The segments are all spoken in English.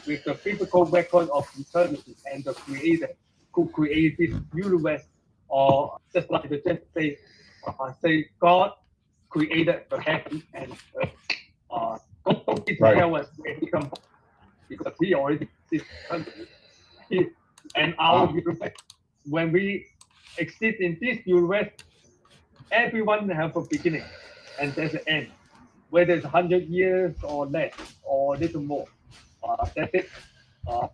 with the physical record of eternity and the creator who created this universe, or just like the just say God created the heaven and earth. God don't need to tell us where he comes from because he already exists. And our universe, when we exist in this universe, everyone have a beginning and there's an end. Whether it's 100 years or less or a little more, that's it.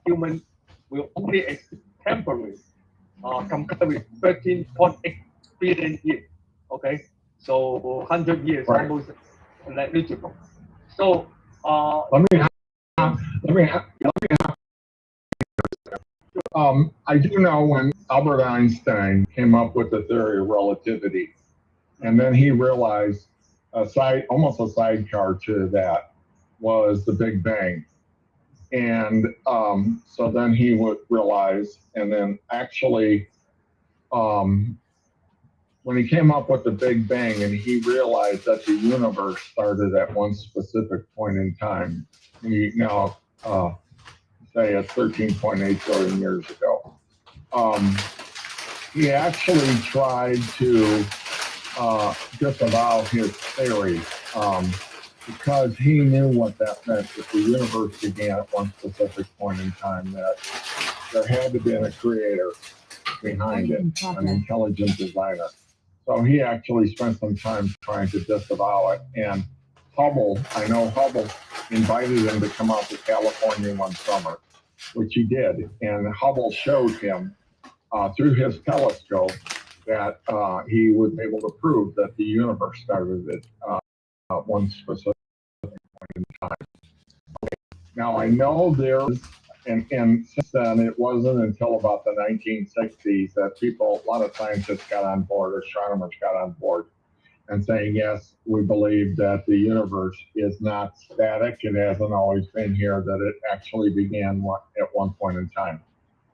Human will only exist temporarily compared with 13.8 billion years. Okay, so 100 years almost negligible. So let me I do know when Albert Einstein came up with the theory of relativity, and then he realized almost a sidecar to that was the Big Bang. And so then he would realize, and then actually, when he came up with the Big Bang and he realized that the universe started at one specific point in time, we now say at 13.8 billion years ago. He actually tried to disavow his theory because he knew what that meant. If the universe began at one specific point in time, that there had to be a creator behind it, an intelligent designer. So he actually spent some time trying to disavow it. And Hubble, I know Hubble invited him to come out to California one summer, which he did. And Hubble showed him through his telescope that he was able to prove that the universe started at one specific point in time. Now, I know there's, and since then, it wasn't until about the 1960s that a lot of scientists got on board, astronomers got on board, and saying, yes, we believe that the universe is not static. It hasn't always been here, that it actually began at one point in time.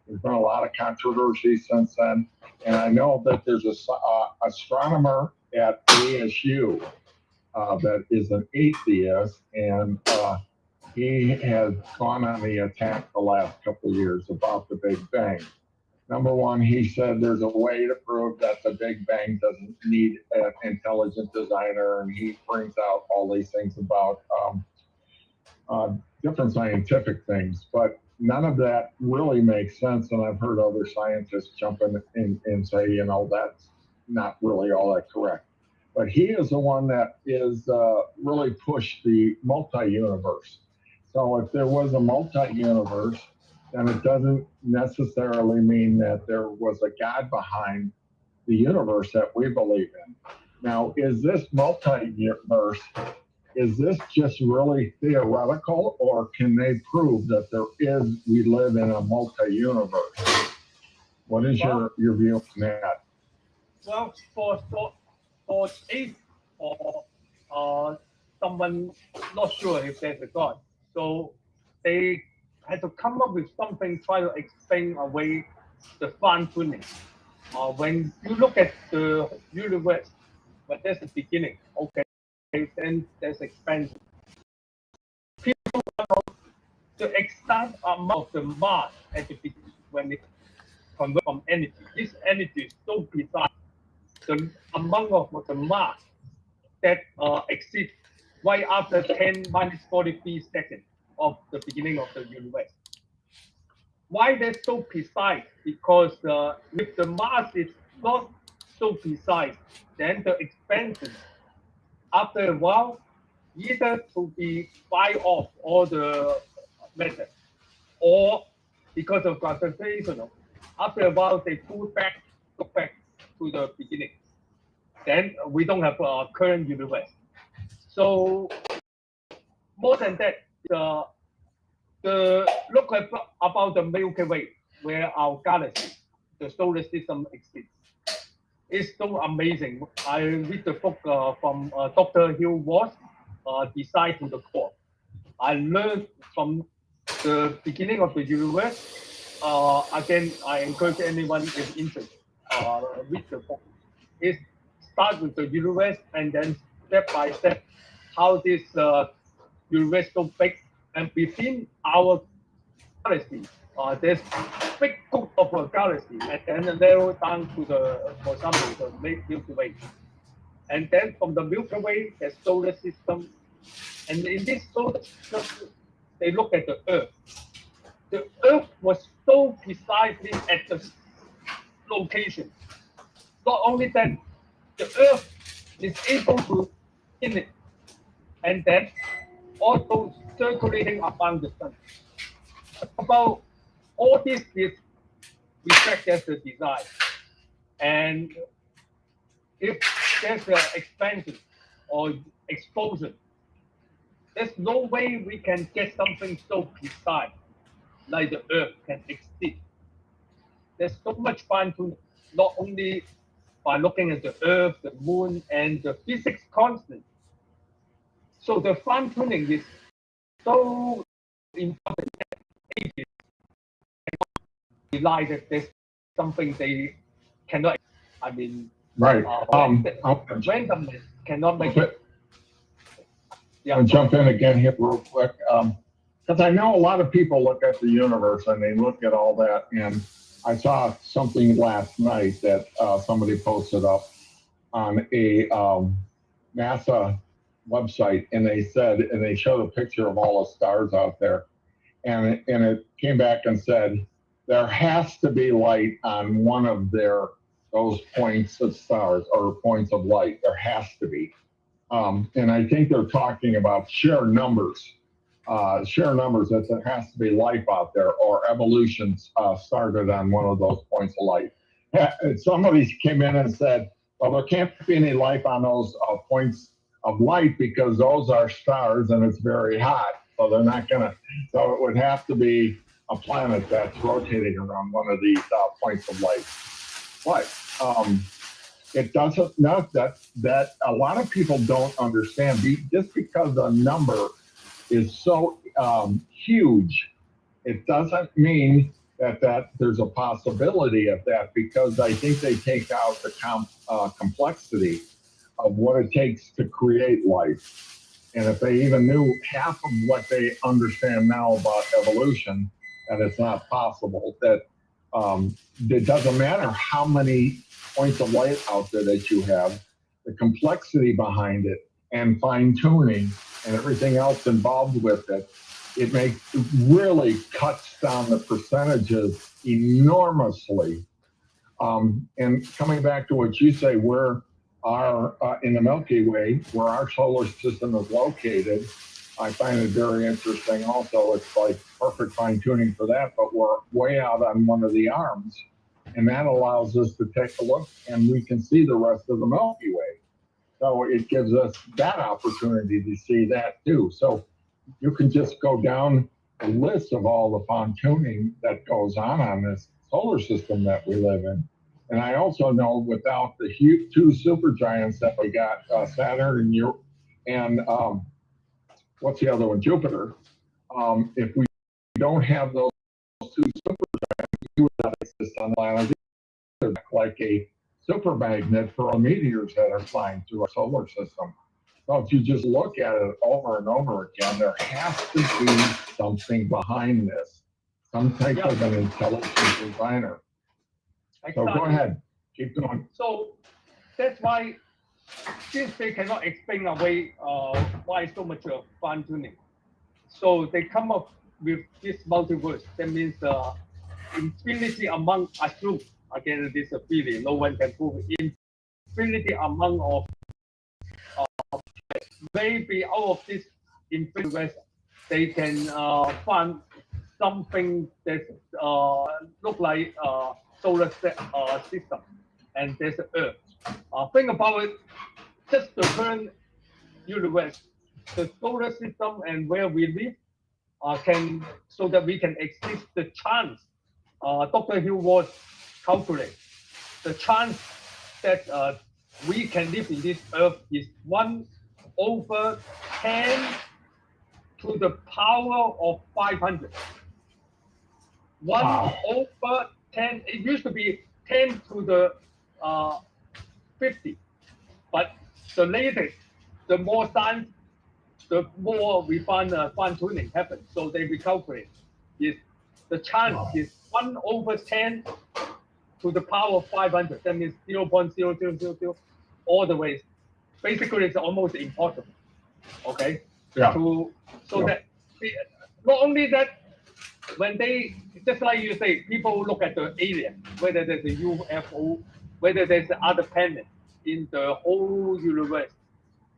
There's been a lot of controversy since then. And I know that there's an astronomer at ASU that is an atheist, and he has gone on the attack the last couple of years about the Big Bang. Number one, he said there's a way to prove that the Big Bang doesn't need an intelligent designer, and he brings out all these things about different scientific things, but none of that really makes sense. And I've heard other scientists jump in and say, that's not really all that correct. But he is the one that is really pushed the multi-universe. So if there was a multi-universe, then it doesn't necessarily mean that there was a God behind the universe that we believe in. Now, is this multi-universe, is this just really theoretical, or can they prove that we live in a multi-universe? What is your view on that? Well, for if or someone not sure if there's a God, so they had to come up with something try to explain away the fine-tuning. When you look at the universe, but there's the beginning, okay, then there's expansion. People know the exact amount of the mass at the beginning when it converts from energy. This energy is so precise. The amount of the mass that exceeds right after 10 minus 43 seconds of the beginning of the universe. Why that's so precise? Because if the mass is not so precise, then the expansion after a while either to be fire off all the matter, or because of gravitational, after a while they go back to the beginning. Then we don't have a current universe. So more than that, the look about the Milky Way, where our galaxy, the solar system exists, is so amazing. I read the book from Dr. Hugh Ross, Design to the Core. I learned from the beginning of the universe. Again, I encourage anyone if interested, read the book. It starts with the universe and then step by step how this universe so big, and within our galaxy. There's big group of a galaxy, and then narrow down to the, for example, the Milky Way. And then from the Milky Way, there's solar system. And in this solar system, they look at the Earth. The Earth was so precisely at the location. Not only that, the Earth is able to in it, and then also circulating around the sun. About all this is reflected as the design. And if there's an expansion or explosion, there's no way we can get something so precise like the Earth can exist. There's so much fun to not only by looking at the Earth, the Moon, and the physics constant. So the fine tuning is so important that ages rely that there's something they cannot. I mean, Right. randomness cannot make it. I'll jump in again here real quick. Because I know a lot of people look at the universe and they look at all that. And I saw something last night that somebody posted up on a NASA website, and they said, and they showed a picture of all the stars out there, and it came back and said there has to be light on one of those points of stars or points of light. There has to be, and I think they're talking about sheer numbers that there has to be life out there, or evolution started on one of those points of light. Somebody came in and said, well, there can't be any life on those points of light because those are stars and it's very hot. So they're not going to, so it would have to be a planet that's rotating around one of these points of light. But it doesn't, not that a lot of people don't understand, just because the number is so huge, it doesn't mean that there's a possibility of that, because I think they take out the complexity of what it takes to create life. And if they even knew half of what they understand now about evolution, that it's not possible, that it doesn't matter how many points of light out there that you have, the complexity behind it and fine tuning and everything else involved with it, it really cuts down the percentages enormously. And coming back to what you say, where in the Milky Way, where our solar system is located, I find it very interesting also. It's like perfect fine tuning for that, but we're way out on one of the arms, and that allows us to take a look and we can see the rest of the Milky Way. So it gives us that opportunity to see that too. So you can just go down a list of all the fine tuning that goes on this solar system that we live in. And I also know without the two supergiants that we got, Saturn and what's the other one, Jupiter, if we don't have those two supergiants, we would not exist on the planet. They're like a super magnet for all meteors that are flying through our solar system. So if you just look at it over and over again, there has to be something behind this, some type of an intelligent designer. So go ahead, keep going. So that's why, since they cannot explain away why so much fine tuning, so they come up with this multiverse. That means infinity among a truth. Again, this theory, no one can prove it. Infinity among of maybe out of this infinity, they can find something that look like solar system, and there's the Earth. Think about it, just the current universe, the solar system, and where we live, can so that we can exist. The chance, Dr. Hill was calculate the chance that we can live in this Earth is 1/10 to the power of 500. 1/10. It used to be 10 to the 50, but the latest, the more science, the more we find fine tuning happens. So they recalculate is the chance is 1/10 to the power of 500. That means 0.0000 all the way. Basically, it's almost impossible. Okay. Yeah. So that not only that, when they, just like you say, people look at the alien, whether there's a UFO, whether there's other planet in the whole universe.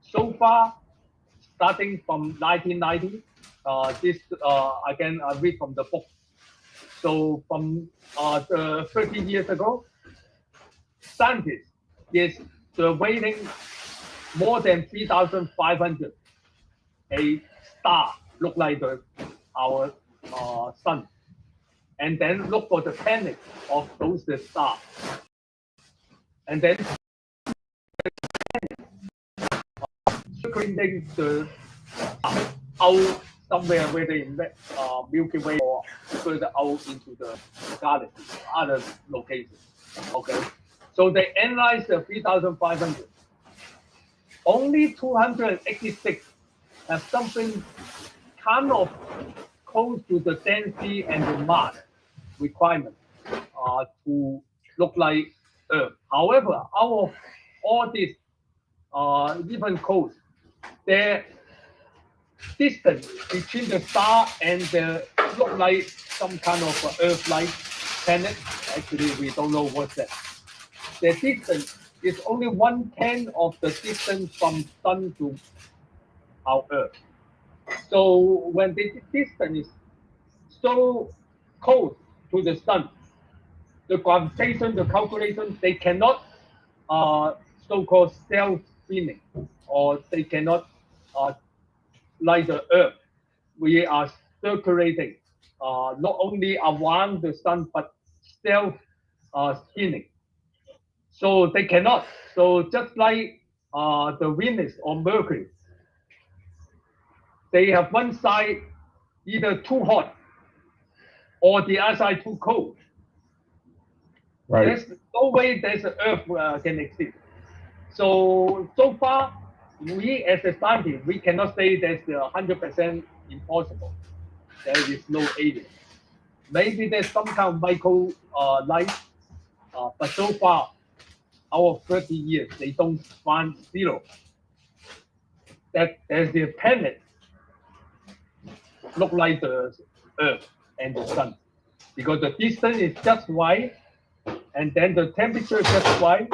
So far, starting from 1990, this again I read from the book. So from 30 years ago, scientists is waiting more than 3,500 a star look like our sun, and then look for the planet of those stars, and then screening the out somewhere, whether in Milky Way or further out into the galaxy, other locations. Okay, so they analyzed the 3,500. Only 286 have something kind of close to the density and the mass requirement to look like Earth. However, out of all these different codes, their distance between the star and the look like some kind of Earth-like planet. Actually, we don't know what's that. The distance is only 1/10 of the distance from Sun to our Earth. So when the distance is so close to the Sun, the gravitation, the calculation, they cannot so-called self-spinning, or they cannot like the Earth. We are circulating not only around the Sun but self-spinning. So they cannot. So just like the Venus or Mercury, they have one side either too hot or the other side too cold. Right. There's no way there's an Earth can exist. So far, we as a scientist, we cannot say that's 100% impossible. There is no alien. Maybe there's some kind of micro life, but so far, out of 30 years, they don't find zero. That there's a planet look like the Earth and the Sun, because the distance is just right, and then the temperature is just right,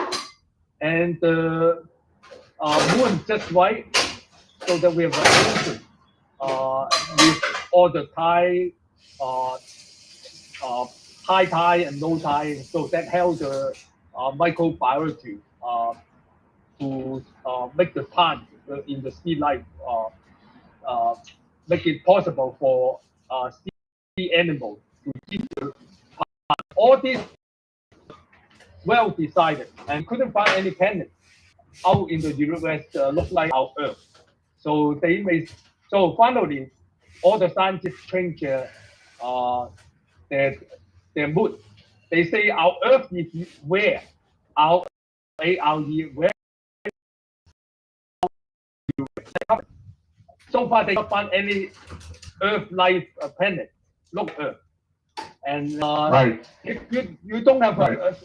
and the moon just right, so that we have an ocean with all the tide, high tide and low tide, so that helps the microbiology to make the plant in the sea life, make it possible for sea animals to eat the plant. All this well decided, and couldn't find any planet out in the universe look like our Earth. So they may. So finally, all the scientists change their mood. They say our Earth is where our ARE where. So far, they don't find any Earth-like planet look Earth. And Right. if you don't have Right.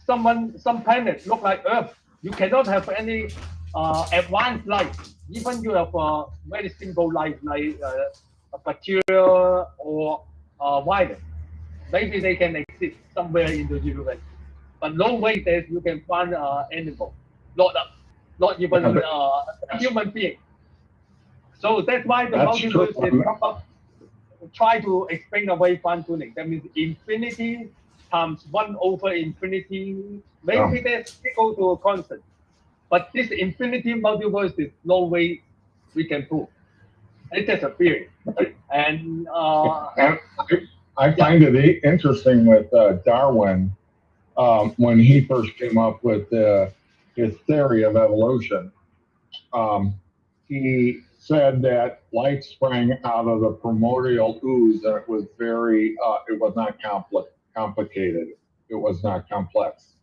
some planet look like Earth, you cannot have any advanced life. Even you have a very simple life like a bacteria or virus. Maybe they can exist somewhere in the universe, but no way that you can find animal, not even a human being. So that's why the That's multiverse true. is come up, try to explain away fine tuning. That means infinity times 1/infinity. Maybe that's equal to a constant. But this infinity multiverse is no way we can prove. It's just a theory. And And I find it interesting with Darwin when he first came up with his theory of evolution. He said that life sprang out of the primordial ooze, and it was it was not complicated. It was not complex.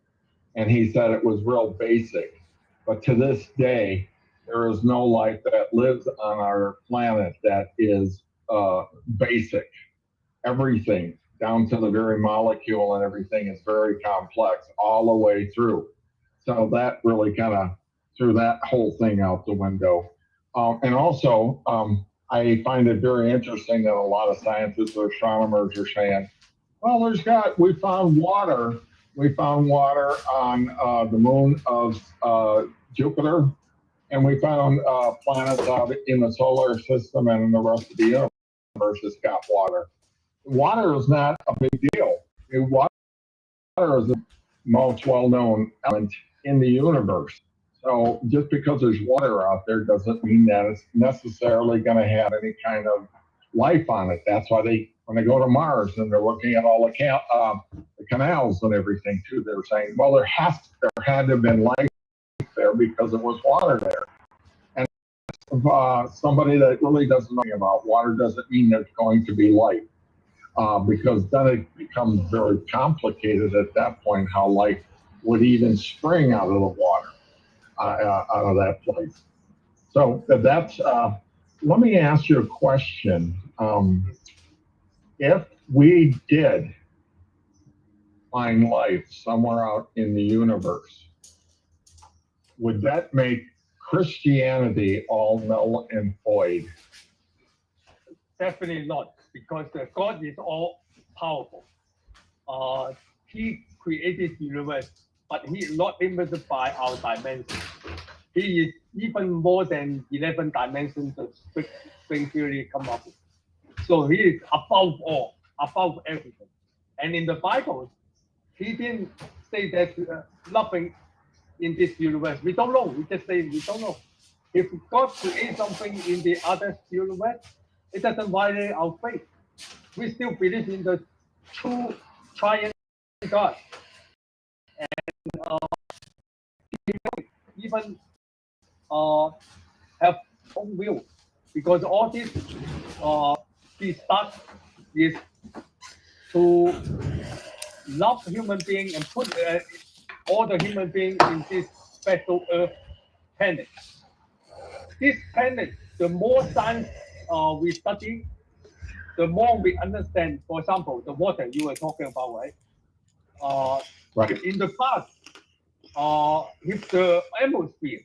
And he said it was real basic. But to this day, there is no life that lives on our planet that is basic. everything down to the very molecule and everything is very complex all the way through. So that really kind of threw that whole thing out the window. And also, I find it very interesting that a lot of scientists or astronomers are saying, well, we found water. We found water on the moon of Jupiter, and we found planets out in the solar system and in the rest of the universe has got water. Water is not a big deal. Water is the most well-known element in the universe. So just because there's water out there doesn't mean that it's necessarily going to have any kind of life on it. That's why when they go to Mars and they're looking at all the canals and everything too, they're saying, well, there had to have been life there because there was water there. And somebody that really doesn't know about water doesn't mean there's going to be life. Because then it becomes very complicated at that point how life would even spring out of the water, out of that place. So let me ask you a question. If we did find life somewhere out in the universe, would that make Christianity all null and void? Definitely not, because God is all powerful. He created the universe, but he is not limited by our dimensions. He is even more than 11 dimensions of string theory come up with. So he is above all, above everything. And in the Bible, he didn't say there's nothing in this universe. We don't know. We just say we don't know. If God creates something in the other universe, it doesn't violate our faith. We still believe in the true triune God. And even have own will, because all this he starts is to love human being and put all the human beings in this special Earth planet. This planet, the more science we study, the more we understand. For example, the water you were talking about, right? Right. In the past, if the atmosphere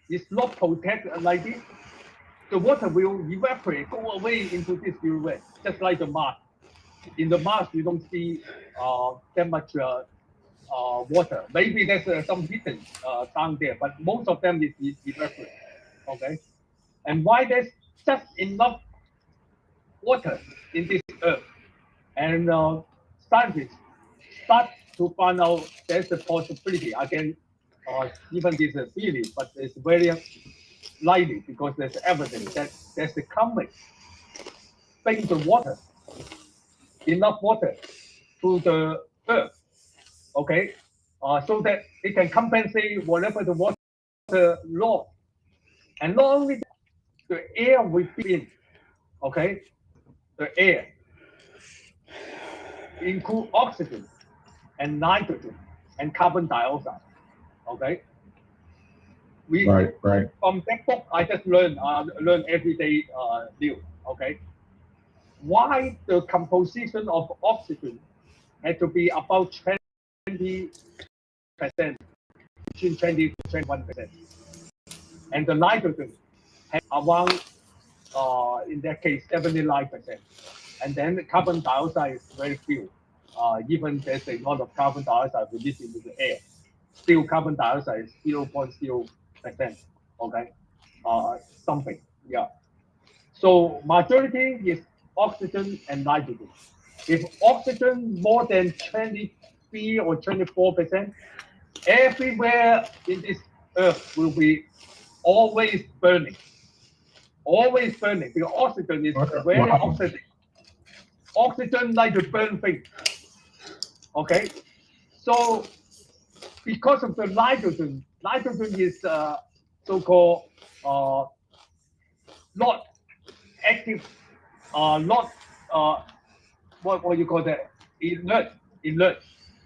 is not protected like this, the water will evaporate, go away into this universe, just like the Mars. In the Mars, you don't see that much water. Maybe there's some hidden down there, but most of them is evaporate. Okay, and why there's just enough water in this Earth, and scientists start to find out there's a possibility. Again, even this a theory, but it's very likely because there's evidence that there's a comet bring the water, enough water to the Earth, okay, so that it can compensate whatever the water loss. And not only that, the air we breathe in, okay, the air include oxygen and nitrogen and carbon dioxide, okay. Right. From that book, I just learn every day new, okay. Why the composition of oxygen had to be about 20%, between 20 to 21%, and the nitrogen had around, in that case, 79%, and then the carbon dioxide is very few. Even there's a lot of carbon dioxide released into the air, still carbon dioxide is 0.0%, okay, something, yeah. So majority is oxygen and nitrogen. If oxygen more than 23 or 24%, everywhere in this Earth will be always burning. Always burning, because oxygen is very oxidative. Oxygen like to burn things. Okay? So because of the nitrogen is so-called not active, not what you call that, inert.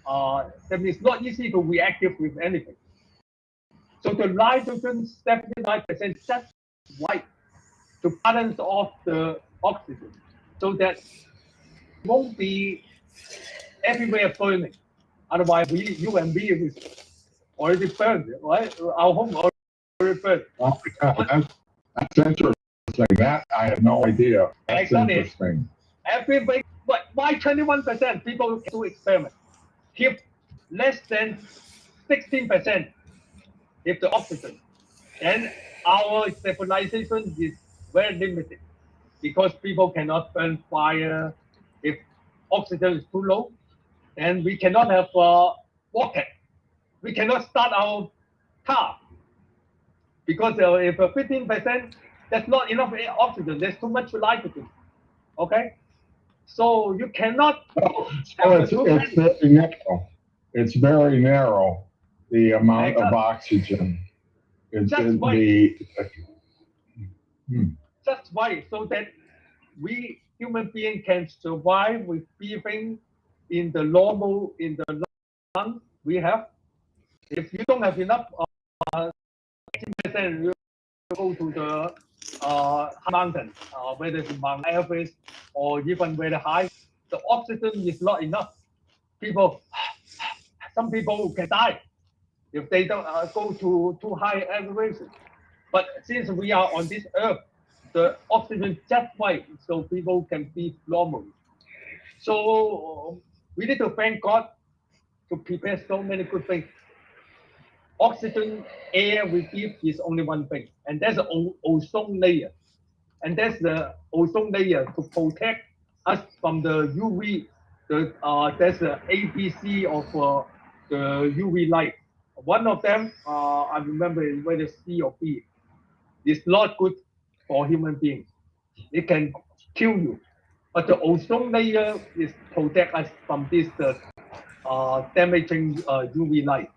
That means not easy to reactive with anything. So the nitrogen 79% just right to balance off the oxygen, so that won't be everywhere burning. Otherwise, you and me is already burned, right? Our home already burned. Well, that's interesting. That I have no idea. That's Exactly. interesting. Everybody, but why 21% people do experiment? Keep less than 16% if the oxygen. Then our stabilization is very limited because people cannot burn fire. If oxygen is too low, then we cannot have a rocket. We cannot start our car because if 15%, that's not enough oxygen. There's too much nitrogen. Okay, so you cannot. So it's very narrow. It's very narrow. The amount of oxygen. It's That's why. the. That's why, so that we human being can survive with breathing in the normal in the lung we have. If you don't have enough, 10%, you go to the mountain, whether it's Mount Everest or even very high, the oxygen is not enough. People, some people can die if they don't go to too high elevation. But since we are on this earth, the oxygen just right, so people can breathe normally. So we need to thank God to prepare so many good things. Oxygen, air we breathe is only one thing, and there's an ozone layer, and that's the ozone layer to protect us from the UV. There's the ABC of the UV light. One of them, I remember, is whether C or B. It's not good for human beings. It can kill you. But the ozone layer is protect us from this damaging UV light.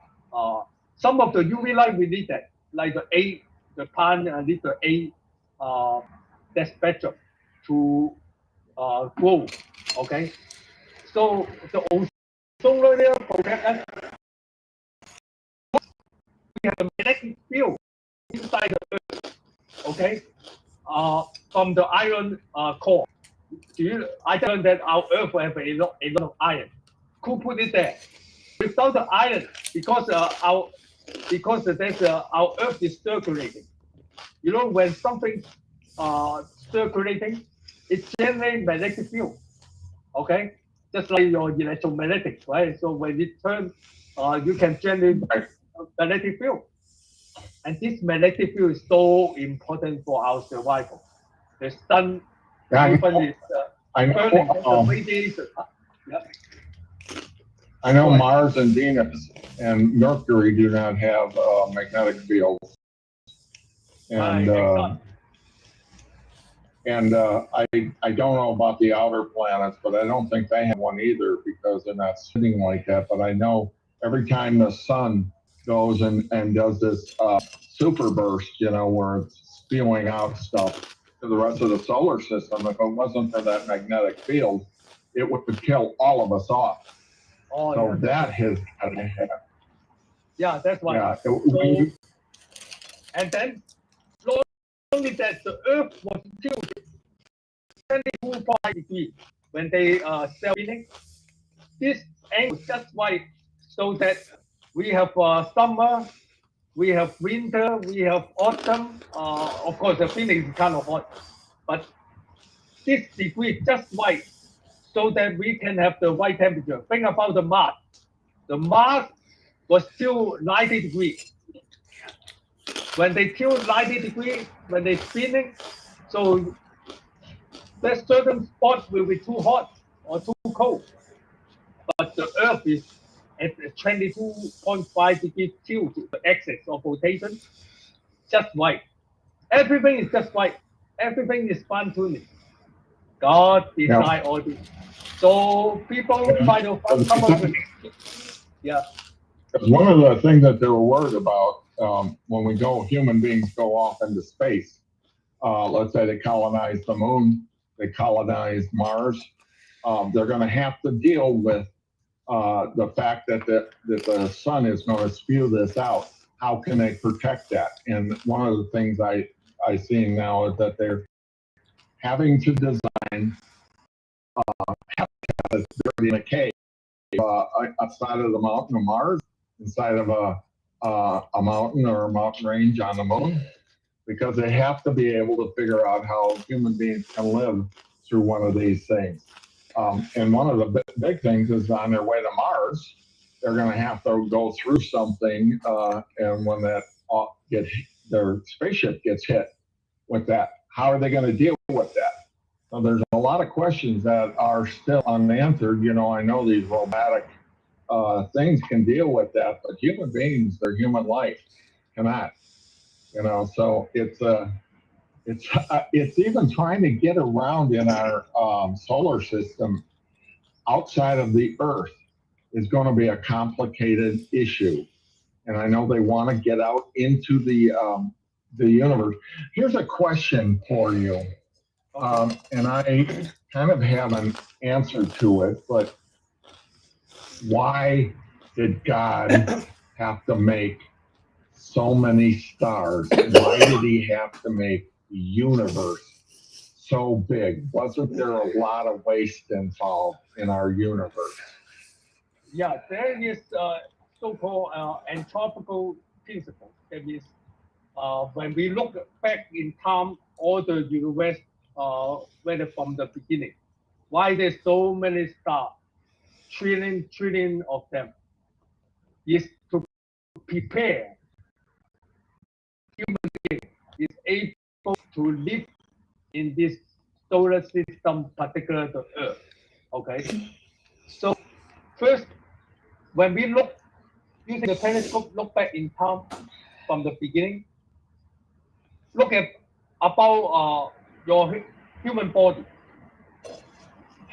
Some of the UV light we need that, like the plant need the A that spectrum to grow. Okay, so the ozone layer protect us. We have a magnetic field inside the Earth. Okay, from the iron core. I learned that our Earth have a lot of iron. Who put it there? Without the iron, because our Earth is circulating. You know, when something circulating, it generates magnetic field. Okay, just like your electromagnetics, right? So when it turns, you can generate magnetic field, and this magnetic field is so important for our survival. The sun even is burning the radiation. I know Mars and Venus and Mercury do not have magnetic fields, and I don't know about the outer planets, but I don't think they have one either because they're not spinning like that. But I know every time the sun goes and does this super burst, you know, where it's spewing out stuff to the rest of the solar system, if it wasn't for that magnetic field, it would kill all of us off. Oh, so yeah, that has got to happen. Yeah, that's why. Yeah. So, and then not only that, the Earth was killed 22.5 degrees when they spinning. This angle is just right, so that we have summer, we have winter, we have autumn. Of course, the Phoenix is kind of hot, but this degree just right, so that we can have the right temperature. Think about the Mars. The Mars was still 90 degrees. When they kill 90 degrees, when they spinning, so that certain spot will be too hot or too cold. But the Earth is at 22.5 degrees tilt to the axis of rotation, just right. Everything is just right. Everything is fine tuning. God designed all this. So people try to come up with it. Yeah. One of the things that they were worried about when human beings go off into space, let's say they colonize the moon, they colonize Mars, they're going to have to deal with the fact that the sun is going to spew this out. How can they protect that? And one of the things I see now is that they're having to design buried in a cave outside of the mountain of Mars, inside of a mountain or a mountain range on the moon, because they have to be able to figure out how human beings can live through one of these things. And one of the big things is on their way to Mars, they're going to have to go through something, and when that their spaceship gets hit with that, how are they going to deal with that? So there's a lot of questions that are still unanswered. I know these robotic things can deal with that, but human beings, their human life cannot. So it's even trying to get around in our solar system outside of the Earth is going to be a complicated issue. And I know they want to get out into the universe. Here's a question for you, and I kind of have an answer to it, but why did God have to make so many stars? Why did he have to make the universe so big? Wasn't there a lot of waste involved in our universe? Yeah, there is so-called anthropical principle. That means when we look back in time, all the universe, whether from the beginning, why there's so many stars, trillion of them, is to prepare human being is able to live in this solar system, particular the Earth. Okay, so first, when we look using the telescope, look back in time from the beginning, look at about your human body.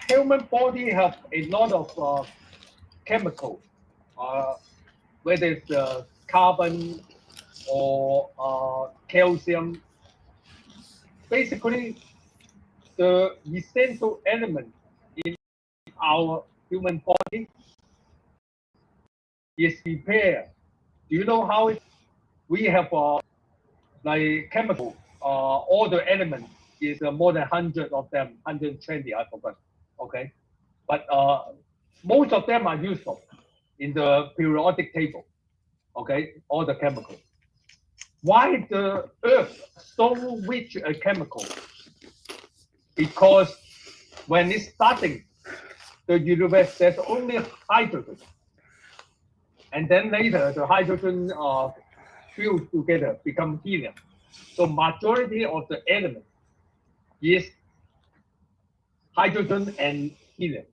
Human body have a lot of chemicals, whether it's carbon or calcium. Basically, the essential element in our human body is prepared. Do you know how we have like chemical? All the elements is more than 100 of them, 120, I forgot. Okay, but most of them are useful in the periodic table. Okay, all the chemicals. Why the Earth so rich a chemical? Because when it's starting, the universe there's only hydrogen, and then later the hydrogen fused together become helium. So majority of the element is hydrogen and helium.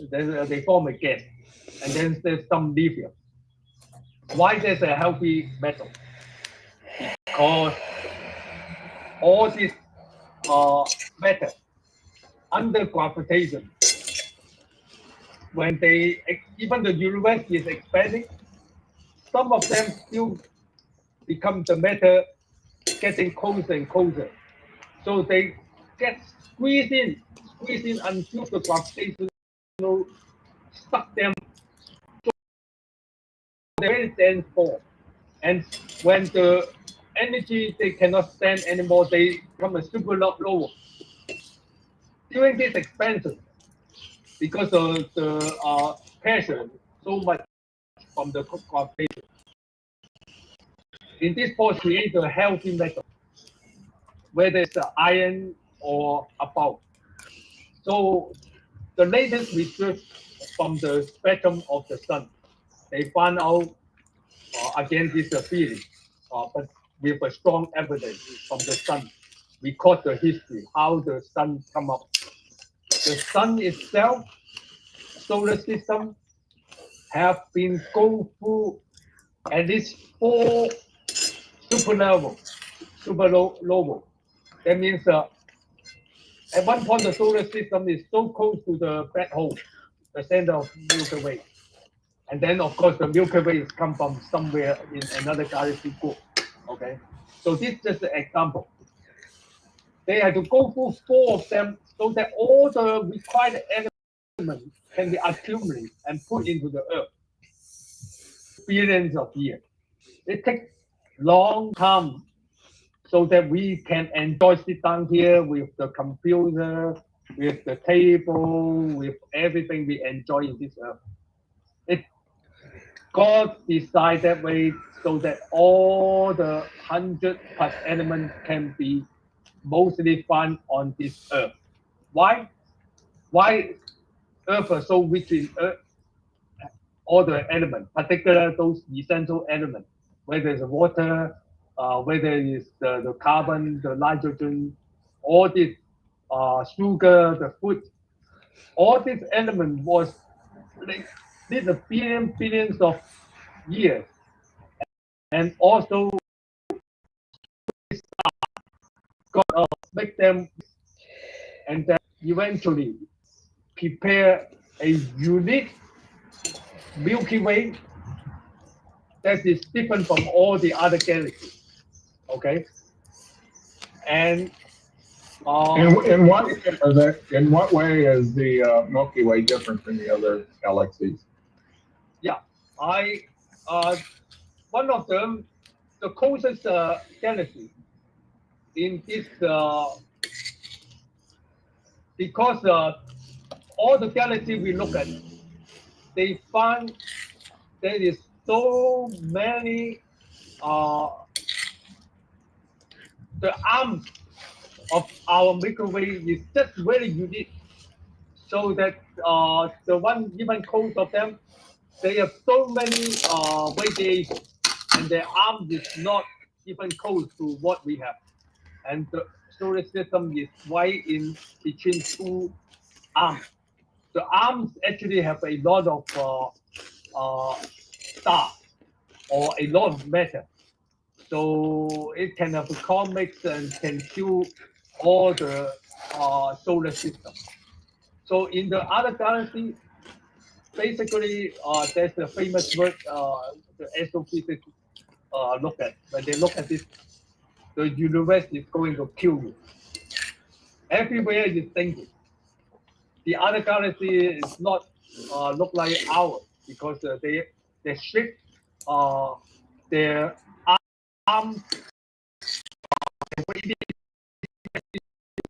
They form a gas, and then there's some lithium. Why there's a healthy metal? Because all this matter under gravitation, when even the universe is expanding, some of them still become the matter getting closer and closer. So they get squeezed in until the gravitation stuck them very dense form. And when the energy they cannot stand anymore, they become a supernova. During this expansion, because of the pressure so much from the gravitation, in this force create a healthy metal, whether it's iron or above. So the latest research from the spectrum of the sun, they found out again this theory, but with a strong evidence from the sun. We caught the history, how the sun come up. The sun itself, solar system, have been go through at least 4 supernova. That means at one point the solar system is so close to the black hole, the center of Milky Way. And then of course the Milky Way is come from somewhere in another galaxy group. Okay, so this is just an example. They had to go through 4 of them so that all the required elements can be accumulated and put into the Earth. Billions of years. It takes long time so that we can enjoy sit down here with the computer with the table, with everything we enjoy in this earth. It God designed that way so that all the 100+ elements can be mostly found on this earth. Why? Why Earth is so rich in earth, all the elements, particularly those essential elements, whether it's water, whether it's the carbon, the nitrogen, all this sugar, the food, all these elements was like did a billions of years, and also God make them, and then eventually prepare a unique Milky Way that is different from all the other galaxies. Okay, and in what way is the Milky Way different from the other galaxies? yeah, I one of them, the closest galaxy in this because all the galaxies we look at, they find there is so many uh, the arms of our Milky Way is just very unique. So that the one even close of them, they have so many radiation, and their arms is not even close to what we have. And the solar system is right in between two arms. The arms actually have a lot of stars or a lot of matter. So it can have a comics and can kill all the solar system. So in the other galaxy, basically, there's a famous word the astrophysicists look at. When they look at this, the universe is going to kill you. Everywhere is thinking. The other galaxy is not look like ours because they shift their arms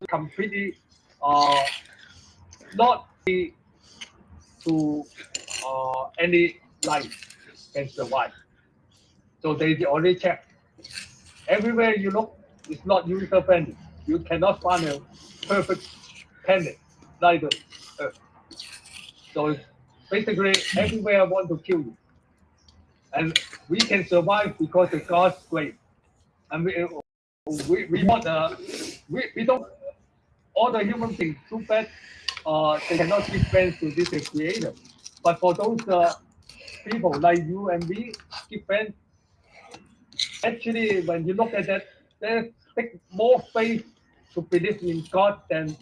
completely not to any life can survive. So they already check. Everywhere you look, it's not user friendly. You cannot find a perfect planet like the Earth. So basically, everywhere I want to kill you. And we can survive because of God's grace. And we want we don't all the human beings too bad they cannot give thanks to this creator. But for those people like you and me give thanks, actually when you look at that, there's more faith to believe in God than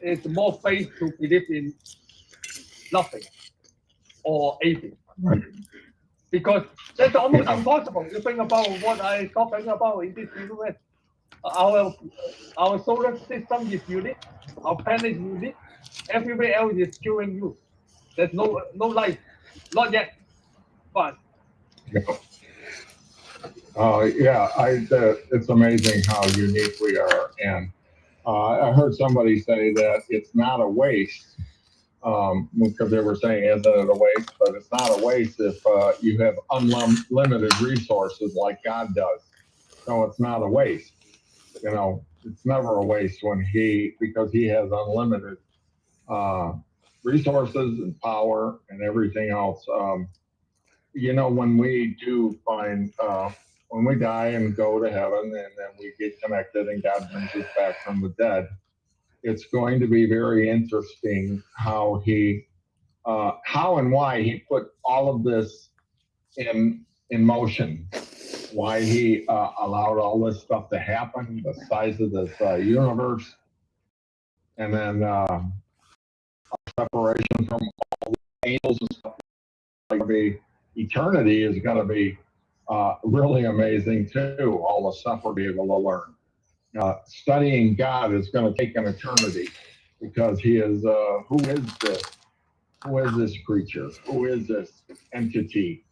it's more faith to believe in nothing or atheism. Because that's almost impossible. You think about what I talking about in this universe. Our our solar system is unique. Our planet is unique. Everywhere else is killing you. There's no life, not yet. But It's amazing how unique we are, and I heard somebody say that it's not a waste because they were saying, isn't it a waste? But it's not a waste if you have unlimited resources like God does. So it's not a waste. It's never a waste because he has unlimited uh, resources and power and everything else. When we do find, when we die and go to heaven and then we get connected and God brings us back from the dead, it's going to be very interesting how and why he put all of this in motion, why he allowed all this stuff to happen, the size of this universe, and then separation from angels and stuff. Like eternity is going to be really amazing too. All the stuff we'll be able to learn. Studying God is going to take an eternity because he is who is this? Who is this creature? Who is this entity?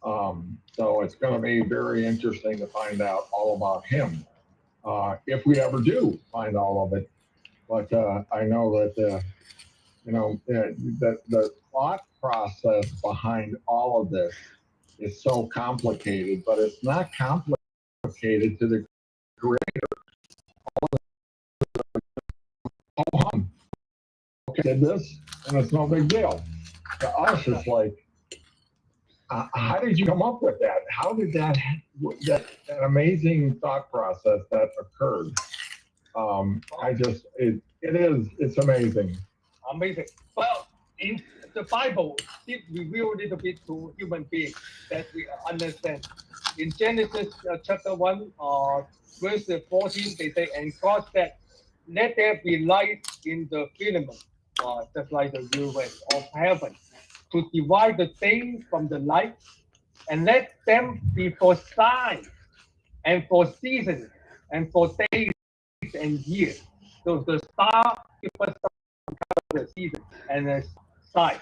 So it's going to be very interesting to find out all about him. If we ever do find all of it, but I know that the thought process behind all of this is so complicated, but it's not complicated to the creator. Oh, okay, did this, and it's no big deal. To us, it's like, how did you come up with that? How did that amazing thought process that occurred? It's amazing. Amazing. Well, in the Bible, it reveals a little bit to human beings that we understand. In Genesis chapter 1, verse 14, they say, and God said, let there be light in the firmament, just like the universe of heaven, to divide the day from the night, and let them be for signs and for seasons and for days and years. So the star give us the season and the sign.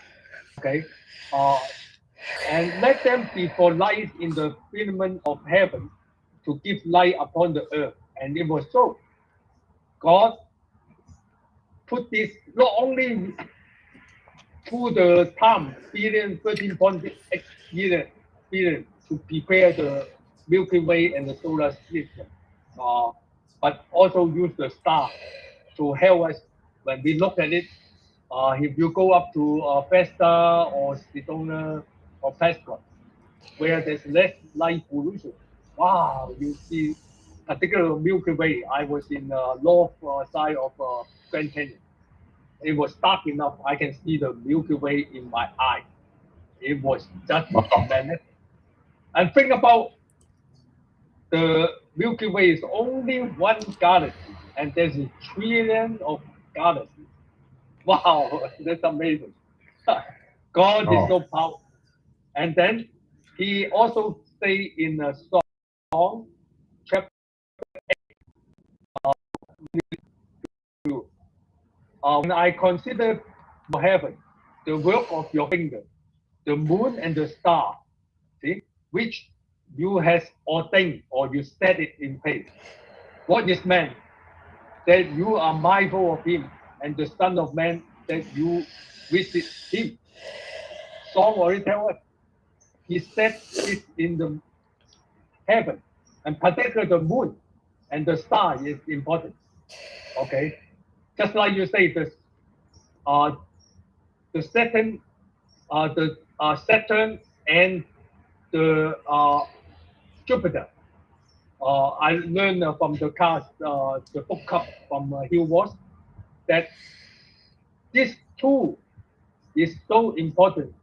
Okay. And let them be for light in the firmament of heaven to give light upon the earth. And it was so. God put this not only through the time, 13.8 billion to prepare the Milky Way and the solar system, but also use the star to help us when we look at it. If you go up to Vesta or Sedona or Pascal, where there's less light pollution, wow, you see, particularly Milky Way. I was in the north side of Grand Canyon. It was dark enough. I can see the Milky Way in my eye. It was just magnetic. And think about the Milky Way is only one galaxy, and there's a trillion of galaxies. Wow, that's amazing. God is so powerful. And then he also say in a song, chapter 2, when I consider your heaven, the work of your finger, the moon and the star, see, which you has ordained or you set it in place. What is man? That you are mindful of him, and the Son of Man that you visit him. Song already tell us. He set it in the heaven, and particularly the moon and the star is important. Okay, just like you say, uh, the Saturn, Saturn and the Jupiter. I learned from the class, the book club from Hill Ross, that this tool is so important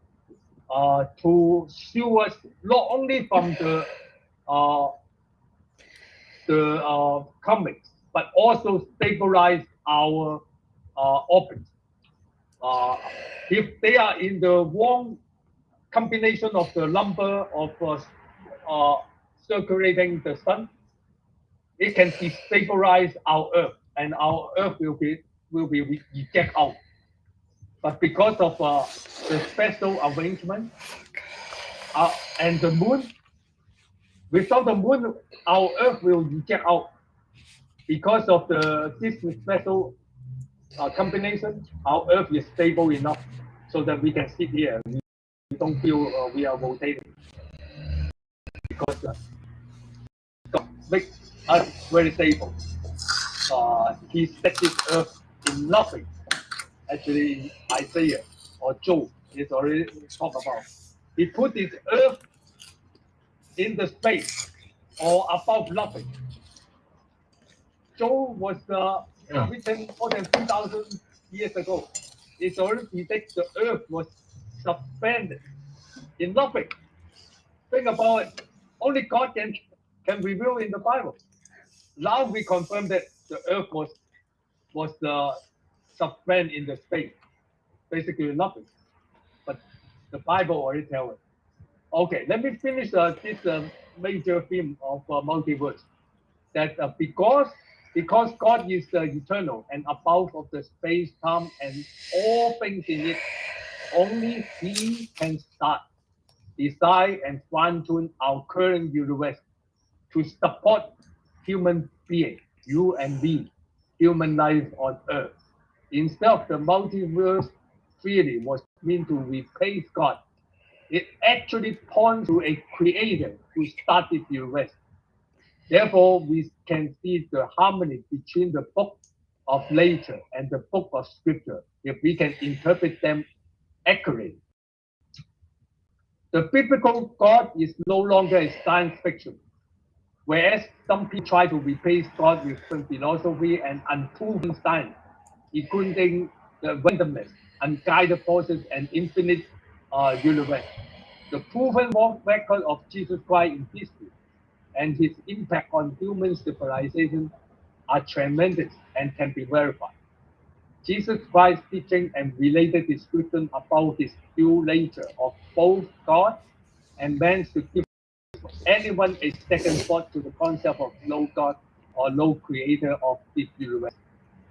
to shield us not only from uh, the comets, but also stabilize our orbit. Uh, if they are in the wrong combination of the number of circulating the sun, it can destabilize our Earth, and our Earth will be ejected out. But because of the special arrangement and the moon, without the moon, our Earth will eject out. Because of this special combination, our Earth is stable enough so that we can sit here. We don't feel we are rotating because God makes us very stable. He set this Earth in nothing. Actually, Isaiah or Job is already talked about. He put this Earth in the space or above nothing. Job was written more than 2,000 years ago. It's already predicted the Earth was suspended in nothing. Think about it. Only God can reveal in the Bible. Now we confirm that the Earth was suspended in the space, basically nothing. But the Bible already tells us. Okay, let me finish this major theme of multiverse. That because God is eternal and above of the space, time, and all things in it, only He can start, design, and fine-tune our current universe to support human being, you and me. human life on Earth. Instead of the multiverse theory was meant to replace God, it actually points to a creator who started the universe. Therefore, we can see the harmony between the book of nature and the book of scripture if we can interpret them accurately. The biblical God is no longer a science fiction, whereas some people try to replace God with philosophy and unproven science, including the randomness, unguided forces, and infinite universe. The proven record of Jesus Christ in history and his impact on human civilization are tremendous and can be verified. Jesus Christ's teaching and related description about his dual nature of both God and man should give anyone a second thought to the concept of no God or no creator of this universe.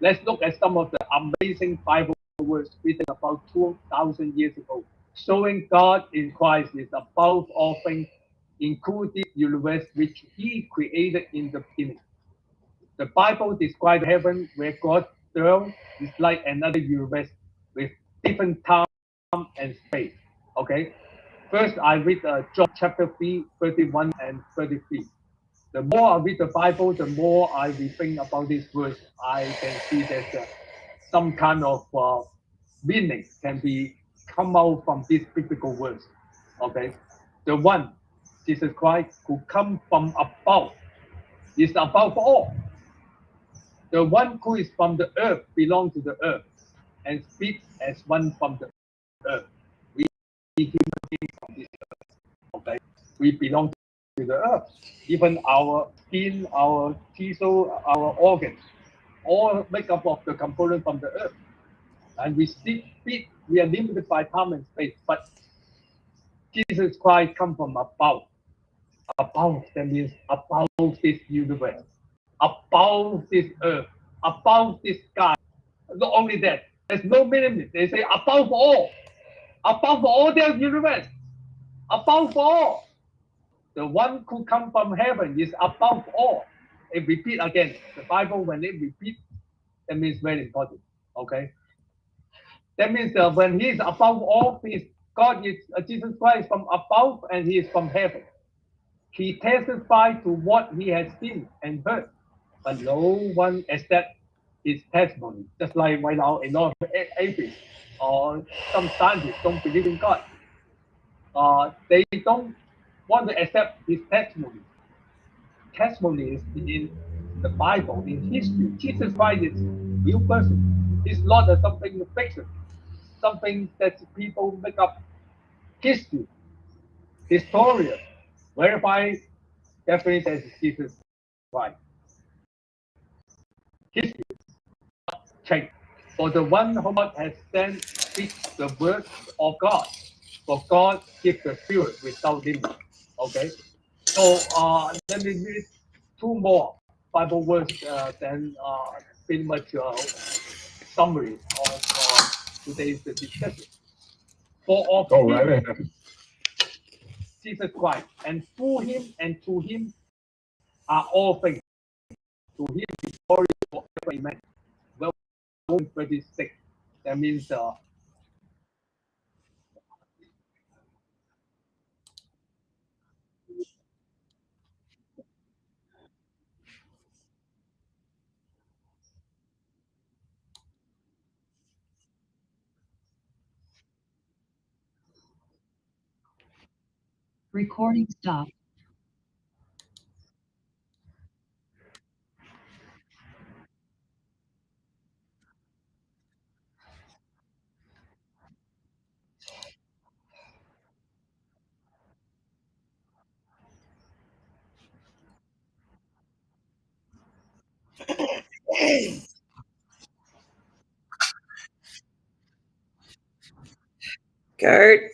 Let's look at some of the amazing Bible words written about 2,000 years ago, showing God in Christ is above all things, including the universe which He created in the beginning. The Bible describes heaven where God dwells is like another universe with different time and space. Okay. First, I read John chapter 3, 31 and 33. The more I read the Bible, the more I rethink about this verse. I can see that some kind of meaning can be come out from this biblical verse. Okay. The one, Jesus Christ, who come from above, is above all. The one who is from the earth belongs to the earth and speaks as one from the earth. We human beings from this earth. Okay, we belong to the earth. Even our skin, our tissue, our organs, all make up of the component from the earth. And we speak, we are limited by time and space, but Jesus Christ come from above. Above, that means above this universe, above this earth, above this sky. Not only that, there's no limit. They say above all the universe, above all. The one who comes from heaven is above all. It repeat again. The Bible, when it repeats, that means very important. Okay? That means when he is above all, God is Jesus Christ from above and he is from heaven. He testified to what he has seen and heard, but no one accepts his testimony. Just like right now, a lot of atheists or some scientists don't believe in God. They don't want to accept his testimony. Testimony is in the Bible, in history. Jesus Christ is a real person. He's not something fiction, something that people make up history, historian, verify definitely that is Jesus Christ. History change. For the one whom God has sent speaks the word of God. For God gives the spirit without limit. Okay. So let me read two more Bible words, then pretty much summary of today's discussion. For of Go him, right ahead. Jesus Christ, and through him and to him are all things. To him be glory forever. Amen. Well, 36. That means Recording stopped. Kurt.